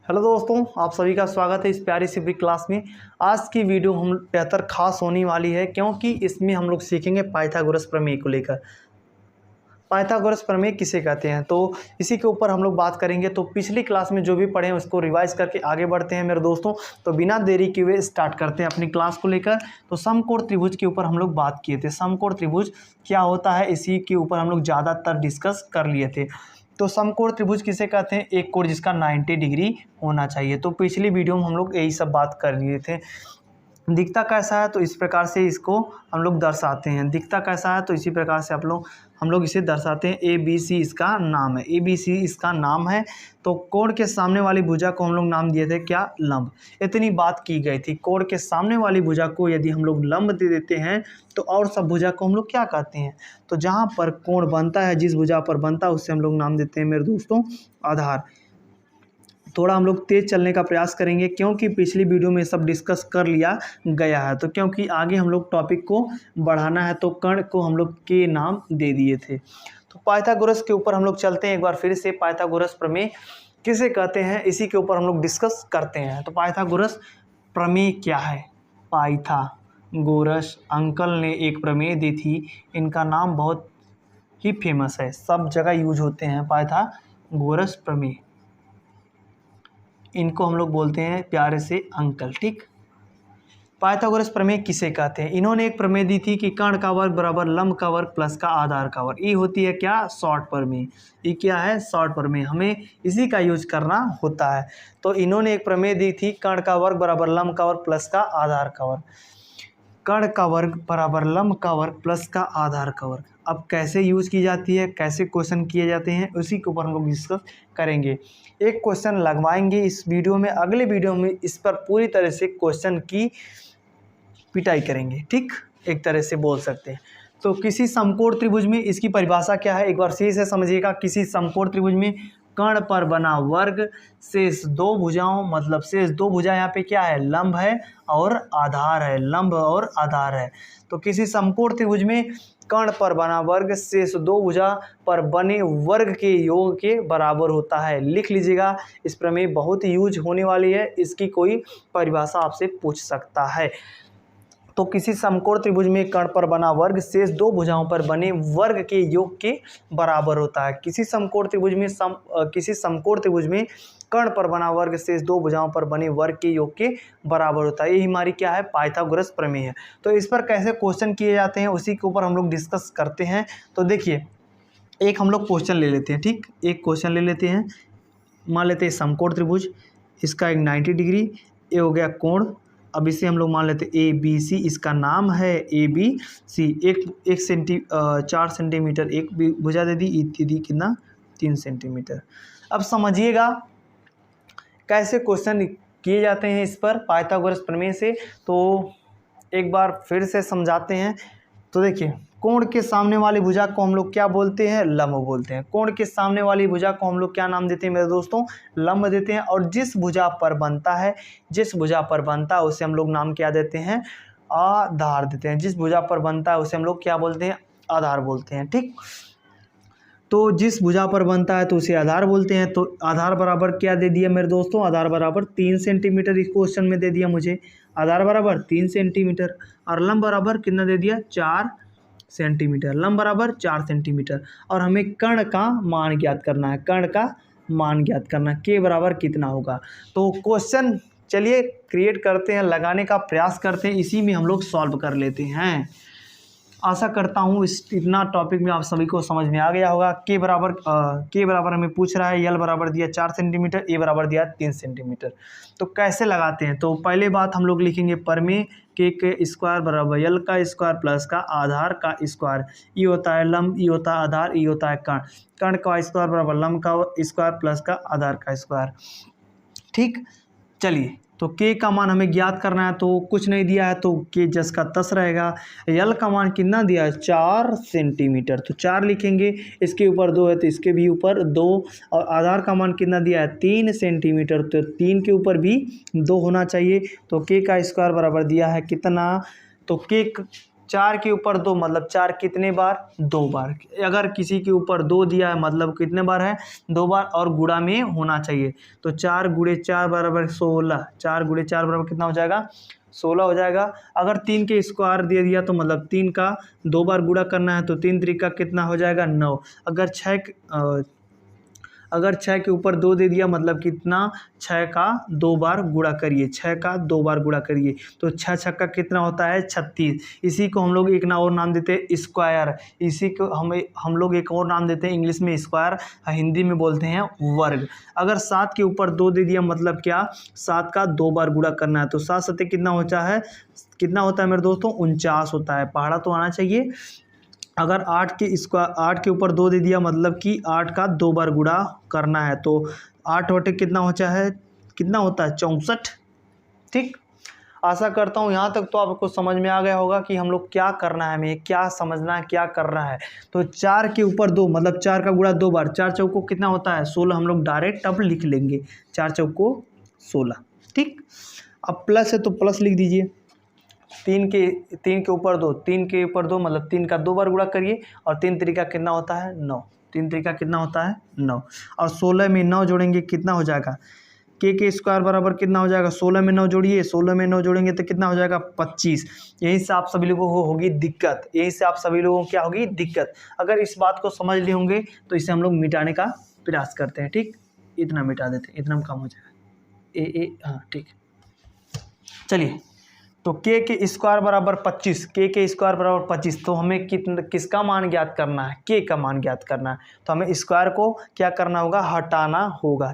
Hello दोस्तों, आप सभी का स्वागत है इस प्यारी सी ब्रिक क्लास में। आज की वीडियो हम बेहतर खास होने वाली है क्योंकि इसमें हम लोग सीखेंगे पाइथागोरस प्रमेय को लेकर। पाइथागोरस प्रमेय किसे कहते हैं तो इसी के ऊपर हम लोग बात करेंगे। तो पिछली क्लास में जो भी पढ़े हैं उसको रिवाइज करके आगे बढ़ते हैं मेरे दोस्तों। तो बिना देरी किए हुए स्टार्ट करते हैं अपनी क्लास को लेकर। तो समकोण त्रिभुज के ऊपर हम लोग बात किए थे। समकोण त्रिभुज क्या होता है इसी के ऊपर हम लोग ज़्यादातर डिस्कस कर लिए थे। तो समकोण त्रिभुज किसे कहते हैं? एक कोण जिसका 90 डिग्री होना चाहिए। तो पिछली वीडियो में हम लोग यही सब बात कर लिए थे। दिखता कैसा है तो इस प्रकार से इसको हम लोग दर्शाते हैं। दिखता कैसा है तो इसी प्रकार से हम लोग इसे दर्शाते हैं। ए बी सी इसका नाम है। ए बी सी इसका नाम है। तो कोण के सामने वाली भुजा को हम लोग नाम दिए थे क्या? लंब। इतनी बात की गई थी। कोण के सामने वाली भुजा को यदि हम लोग लंब दे देते हैं तो और सब भुजा को हम लोग क्या कहते हैं? तो जहाँ पर कोण बनता है, जिस भुजा पर बनता है उससे हम लोग नाम देते हैं मेरे दोस्तों आधार। थोड़ा हम लोग तेज़ चलने का प्रयास करेंगे क्योंकि पिछली वीडियो में सब डिस्कस कर लिया गया है। तो क्योंकि आगे हम लोग टॉपिक को बढ़ाना है तो कर्ण को हम लोग के नाम दे दिए थे। तो पाइथागोरस के ऊपर हम लोग चलते हैं एक बार फिर से। पाइथागोरस प्रमेय किसे कहते हैं इसी के ऊपर हम लोग डिस्कस करते हैं। तो पाइथागोरस प्रमेय क्या है? पाइथागोरस अंकल ने एक प्रमेय दी थी। इनका नाम बहुत ही फेमस है, सब जगह यूज होते हैं। पाइथागोरस प्रमेय, इनको हम लोग बोलते हैं प्यारे से अंकल। ठीक, पाइथागोरस प्रमेय किसे कहते हैं? इन्होंने एक प्रमेय दी थी कि कर्ण का वर्ग बराबर लंब का वर्ग प्लस का आधार का वर्ग। ये होती है क्या? शॉर्ट प्रमेय। ये क्या है? शॉर्ट प्रमेय। हमें इसी का यूज करना होता है। तो इन्होंने एक प्रमेय दी थी कर्ण का वर्ग बराबर लंब का वर्ग प्लस का आधार का वर्ग। कर्ण का वर्ग बराबर लंब का वर्ग प्लस का आधार का वर्ग। अब कैसे यूज़ की जाती है, कैसे क्वेश्चन किए जाते हैं, उसी के ऊपर हम लोग डिस्कस करेंगे। एक क्वेश्चन लगवाएंगे इस वीडियो में, अगले वीडियो में इस पर पूरी तरह से क्वेश्चन की पिटाई करेंगे। ठीक, एक तरह से बोल सकते हैं। तो किसी समकोण त्रिभुज में इसकी परिभाषा क्या है एक बार सही से समझिएगा। किसी समकोण त्रिभुज में कर्ण पर बना वर्ग शेष दो भुजाओं, मतलब शेष दो भुजा यहाँ पे क्या है? लंब है और आधार है। लंब और आधार है। तो किसी समकोण त्रिभुज में कर्ण पर बना वर्ग शेष दो भुजा पर बने वर्ग के योग के बराबर होता है। लिख लीजिएगा, इस प्रमेय बहुत यूज होने वाली है। इसकी कोई परिभाषा आपसे पूछ सकता है। तो किसी समकोण त्रिभुज में कर्ण पर बना वर्ग शेष दो भुजाओं पर बने वर्ग के योग के बराबर होता है। किसी समकोण त्रिभुज में कर्ण पर बना वर्ग शेष दो भुजाओं पर बने वर्ग के योग के बराबर होता है। ये हमारी क्या है? पाइथागोरस प्रमेय है। तो इस पर कैसे क्वेश्चन किए जाते हैं उसी के ऊपर हम लोग डिस्कस करते हैं। तो देखिए, एक हम लोग क्वेश्चन ले लेते हैं। ठीक, एक क्वेश्चन ले लेते हैं। मान लेते हैं समकोण त्रिभुज, इसका एक 90 डिग्री, ये हो गया कोण। अब इसे हम लोग मान लेते हैं ए बी सी, इसका नाम है ए बी सी। एक 4 सेंटीमीटर एक भुजा दे दी, इत्यादि कितना? 3 सेंटीमीटर। अब समझिएगा कैसे क्वेश्चन किए जाते हैं इस पर पाइथागोरस प्रमेय से। तो एक बार फिर से समझाते हैं। तो देखिए, कोण के सामने वाली भुजा को हम लोग क्या बोलते हैं? लंब बोलते हैं। कोण के सामने वाली भुजा को हम लोग क्या नाम देते हैं मेरे दोस्तों? लंब देते हैं। और जिस भुजा पर बनता है उसे हम लोग नाम क्या देते हैं? आधार देते हैं। जिस भुजा पर बनता है उसे हम लोग क्या बोलते हैं? आधार बोलते हैं। ठीक, तो जिस भुजा पर बनता है तो उसे आधार बोलते हैं। तो आधार बराबर क्या दे दिया मेरे दोस्तों? आधार बराबर 3 सेंटीमीटर इस क्वेश्चन में दे दिया मुझे। आधार बराबर 3 सेंटीमीटर और लंब बराबर कितना दे दिया? 4 सेंटीमीटर। लंब बराबर 4 सेंटीमीटर। और हमें कर्ण का मान ज्ञात करना है। कर्ण का मान ज्ञात करना है, के बराबर कितना होगा। तो क्वेश्चन चलिए क्रिएट करते हैं, लगाने का प्रयास करते हैं, इसी में हम लोग सॉल्व कर लेते हैं। आशा करता हूँ इतना टॉपिक में आप सभी को समझ में आ गया होगा। के बराबर हमें पूछ रहा है, यल बराबर दिया 4 सेंटीमीटर, ए बराबर दिया 3 सेंटीमीटर। तो कैसे लगाते हैं? तो पहले बात हम लोग लिखेंगे प्रमेय के स्क्वायर बराबर यल का स्क्वायर प्लस का आधार का स्क्वायर। ये होता है लंब, ये होता है आधार, ये होता है कर्ण। कर्ण का स्क्वायर बराबर लंब का स्क्वायर प्लस का आधार का स्क्वायर। ठीक, चलिए, तो के का मान हमें ज्ञात करना है। तो कुछ नहीं दिया है तो के जस का तस रहेगा। यल का मान कितना दिया है? 4 सेंटीमीटर। तो 4 लिखेंगे, इसके ऊपर 2 है तो इसके भी ऊपर 2। और आधार का मान कितना दिया है? 3 सेंटीमीटर। तो 3 के ऊपर भी 2 होना चाहिए। तो के का स्क्वायर बराबर दिया है कितना? तो के 4 के ऊपर 2 मतलब 4 कितने बार, 2 बार। अगर किसी के ऊपर 2 दिया है मतलब कितने बार है, 2 बार, और गुणा में होना चाहिए। तो 4 गुणे 4 बराबर 16, 4 गुणे 4 बराबर कितना हो जाएगा, 16 हो जाएगा। अगर 3 के स्क्वायर दे दिया तो मतलब 3 का 2 बार गुणा करना है, तो 3 त्रिका कितना हो जाएगा, 9। अगर 6 के ऊपर 2 दे दिया मतलब कितना, 6 का 2 बार गुणा करिए, 6 का 2 बार गुणा करिए, तो 6 छक्का कितना होता है, 36। इसी को हम लोग एक ना और नाम देते हैं स्क्वायर। इसी को हम लोग एक और नाम देते हैं इंग्लिश में स्क्वायर, हिंदी में बोलते हैं वर्ग। अगर 7 के ऊपर 2 दे दिया मतलब क्या, 7 का 2 बार गुणा करना है, तो 7 सत्ते कितना होता है, मेरे दोस्तों, 49 होता है। पहाड़ा तो आना चाहिए। अगर 8 के ऊपर 2 दे दिया मतलब कि 8 का 2 बार गुणा करना है, तो 8 बटे कितना होता है, 64। ठीक, आशा करता हूँ यहाँ तक तो आपको समझ में आ गया होगा कि हम लोग क्या करना है, हमें क्या समझना है, क्या करना है। तो 4 के ऊपर 2 मतलब 4 का गुणा 2 बार, 4 चौको कितना होता है, 16। हम लोग डायरेक्ट अब लिख लेंगे 4 चौको 16। ठीक, अब प्लस है तो प्लस लिख दीजिए। 3 के ऊपर 2, 3 के ऊपर 2 मतलब 3 का 2 बार गुणा करिए, और 3 त्रिका कितना होता है, 9। 3 त्रिका कितना होता है, 9। और 16 में 9 जोड़ेंगे कितना हो जाएगा, के स्क्वायर बराबर कितना हो जाएगा, 16 में 9 जोड़िए, 16 में 9 जोड़ेंगे तो कितना हो जाएगा, 25। यहीं से आप सभी लोगों को होगी दिक्कत, यहीं से आप सभी लोगों को क्या होगी, दिक्कत। अगर इस बात को समझ लिए होंगे तो इसे हम लोग मिटाने का प्रयास करते हैं। ठीक, इतना मिटा देते हैं, इतना में काम हो जाएगा। हाँ ठीक, चलिए। तो के स्क्वायर बराबर 25, के स्क्वायर बराबर 25, तो हमें किसका मान ज्ञात करना है, के का मान ज्ञात करना है। तो हमें स्क्वायर को क्या करना होगा, हटाना होगा।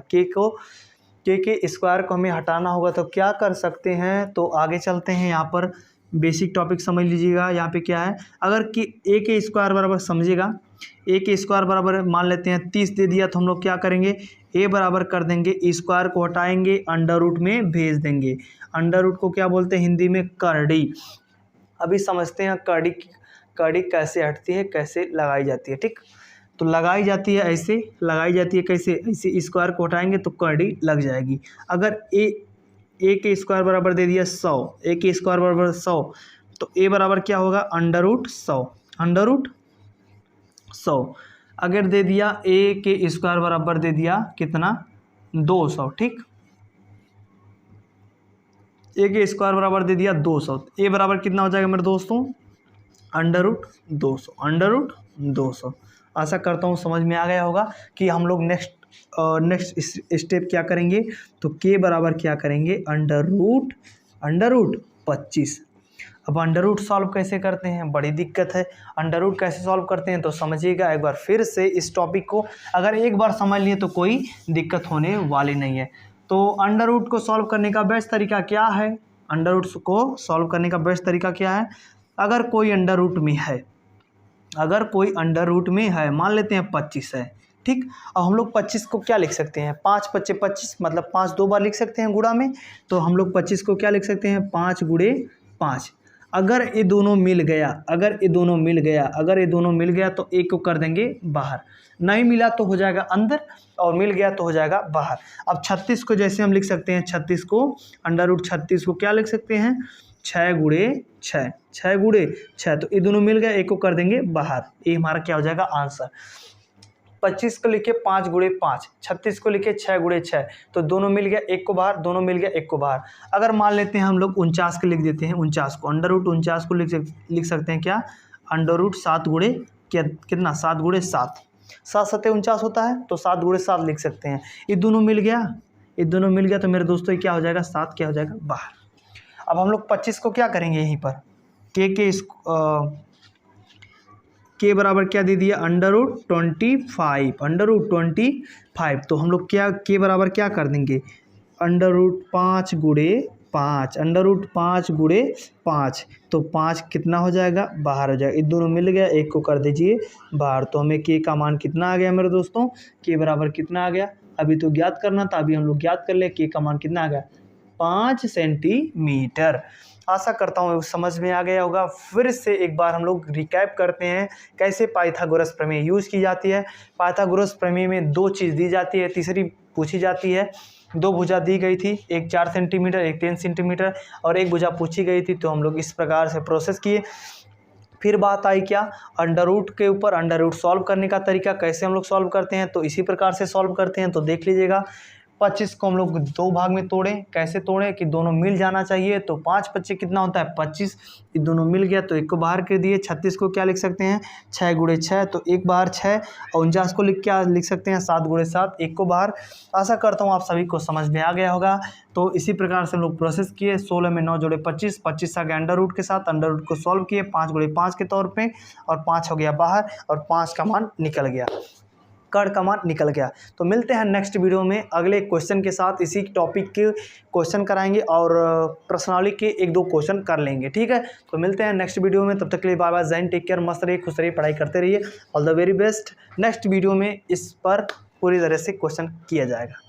के स्क्वायर को हमें हटाना होगा। तो क्या कर सकते हैं, तो आगे चलते हैं। यहाँ पर बेसिक टॉपिक समझ लीजिएगा। यहाँ पे क्या है, अगर कि ए के स्क्वायर बराबर समझिएगा, ए के स्क्वायर बराबर मान लेते हैं 30 दे दिया, तो हम लोग क्या करेंगे, ए बराबर कर देंगे, स्क्वायर को हटाएंगे, अंडर रूट में भेज देंगे। अंडर रूट को क्या बोलते हैं हिंदी में, करड़ी। अभी समझते हैं करड़ी कैसे हटती है, कैसे लगाई जाती है। ठीक, तो लगाई जाती है ऐसे, लगाई जाती है कैसे, ऐसे स्क्वायर को हटाएंगे तो करड़ी लग जाएगी। अगर ए के स्क्वायर बराबर दे दिया 100, ए के स्क्वायर बराबर 100, तो ए बराबर क्या होगा, अंडर रूट 100, अंडर रूट 100। अगर दे दिया ए के स्क्वायर बराबर दे दिया कितना, 200। ठीक, ए के स्क्वायर बराबर दे दिया 200, ए बराबर कितना हो जाएगा मेरे दोस्तों, अंडर रूट 200, अंडर रूट 200। आशा करता हूँ समझ में आ गया होगा कि हम लोग नेक्स्ट स्टेप क्या करेंगे। तो के बराबर क्या करेंगे, अंडर रूट 25। अब अंडर रूट सॉल्व कैसे करते हैं, बड़ी दिक्कत है। अंडर रूट कैसे सॉल्व करते हैं तो समझिएगा एक बार फिर से इस टॉपिक को। अगर एक बार समझ लिए तो कोई दिक्कत होने वाली नहीं है। तो अंडर रूट को सॉल्व करने का बेस्ट तरीका क्या है, अंडर रूट को सॉल्व करने का बेस्ट तरीका क्या है, अगर कोई अंडर रूट में है, अगर कोई अंडर रूट में है, मान लेते हैं 25 है। ठीक, और हम लोग 25 को क्या लिख सकते हैं, 5 × 5 = 25 मतलब 5 2 बार लिख सकते हैं गुणा में। तो हम लोग 25 को क्या लिख सकते हैं, 5 × 5। अगर ये दोनों मिल गया, अगर ये दोनों मिल गया तो एक को कर देंगे बाहर, नहीं मिला तो हो जाएगा अंदर, और मिल गया तो हो जाएगा बाहर। अब 36 को जैसे हम लिख सकते हैं, 36 को अंडर रूट 36 को क्या लिख सकते हैं, 6 × 6, 6 × 6। तो ये दोनों मिल गए, एक को कर देंगे बाहर, ये हमारा क्या हो जाएगा आंसर। 25 को लिखे 5 × 5, 36 को लिखे 6 × 6, तो दोनों मिल गया, एक को बाहर, दोनों मिल गया, एक को बाहर। अगर मान लेते हैं हम लोग 49 को लिख देते हैं, 49 को अंडर रूट 49 को लिख सकते हैं क्या, अंडर रूट 7 × कितना, 7 × 7, 7 7 49 होता है, तो 7 × 7 लिख सकते हैं। ये दोनों मिल गया, ये दोनों मिल गया, तो मेरे दोस्तों क्या हो जाएगा, 7 क्या हो जाएगा बाहर। अब हम लोग 25 को क्या करेंगे, यहीं पर के बराबर क्या दे दिया, अंडर रूट 25, अंडर रूट 25। तो हम लोग क्या के बराबर क्या कर देंगे, अंडर रूट 5 × 5, अंडर रूट 5 × 5, तो 5 कितना हो जाएगा, बाहर हो जाएगा। ये दोनों मिल गया, एक को कर दीजिए बाहर। तो हमें के का मान कितना आ गया मेरे दोस्तों, के बराबर कितना आ गया, अभी तो ज्ञात करना था, अभी हम लोग ज्ञात कर ले, के का मान कितना आ गया, 5 सेंटीमीटर। आशा करता हूँ समझ में आ गया होगा। फिर से एक बार हम लोग रिकैप करते हैं कैसे पाइथागोरस प्रमेय यूज़ की जाती है। पाइथागोरस प्रमेय में 2 चीज़ दी जाती है, तीसरी पूछी जाती है। 2 भुजा दी गई थी, एक 4 सेंटीमीटर, एक 10 सेंटीमीटर, और एक भुजा पूछी गई थी। तो हम लोग इस प्रकार से प्रोसेस किए, फिर बात आई क्या, अंडर रूट के ऊपर। अंडर रूट सॉल्व करने का तरीका कैसे हम लोग सॉल्व करते हैं, तो इसी प्रकार से सॉल्व करते हैं। तो देख लीजिएगा, 25 को हम लोग 2 भाग में तोड़ें। कैसे तोड़ें कि दोनों मिल जाना चाहिए। तो 5 25 कितना होता है 25, ये दोनों मिल गया तो 1 को बाहर कर दिए। 36 को क्या लिख सकते हैं 6 गुणे 6, तो 1 बाहर 6। और 49 को क्या लिख सकते हैं 7 गुणे 7, 1 को बाहर। आशा करता हूँ आप सभी को समझ में आ गया होगा। तो इसी प्रकार से हम लोग प्रोसेस किए। 16 में 9 जोड़े 25, 25 आ गया अंडर रूट के साथ, अंडर रूट को सॉल्व किए 5 गुणे 5 के तौर पे, और 5 हो गया बाहर, और 5 का मान निकल गया, कर्ण का मान निकल गया। तो मिलते हैं नेक्स्ट वीडियो में अगले क्वेश्चन के साथ। इसी टॉपिक के क्वेश्चन कराएंगे और प्रश्नावली के 1-2 क्वेश्चन कर लेंगे, ठीक है। तो मिलते हैं नेक्स्ट वीडियो में, तब तक के लिए bye bye, Jain, take care, मस्त रहिए, खुश रहिए, पढ़ाई करते रहिए। All the very best. Next video में इस पर पूरी तरह से क्वेश्चन किया जाएगा।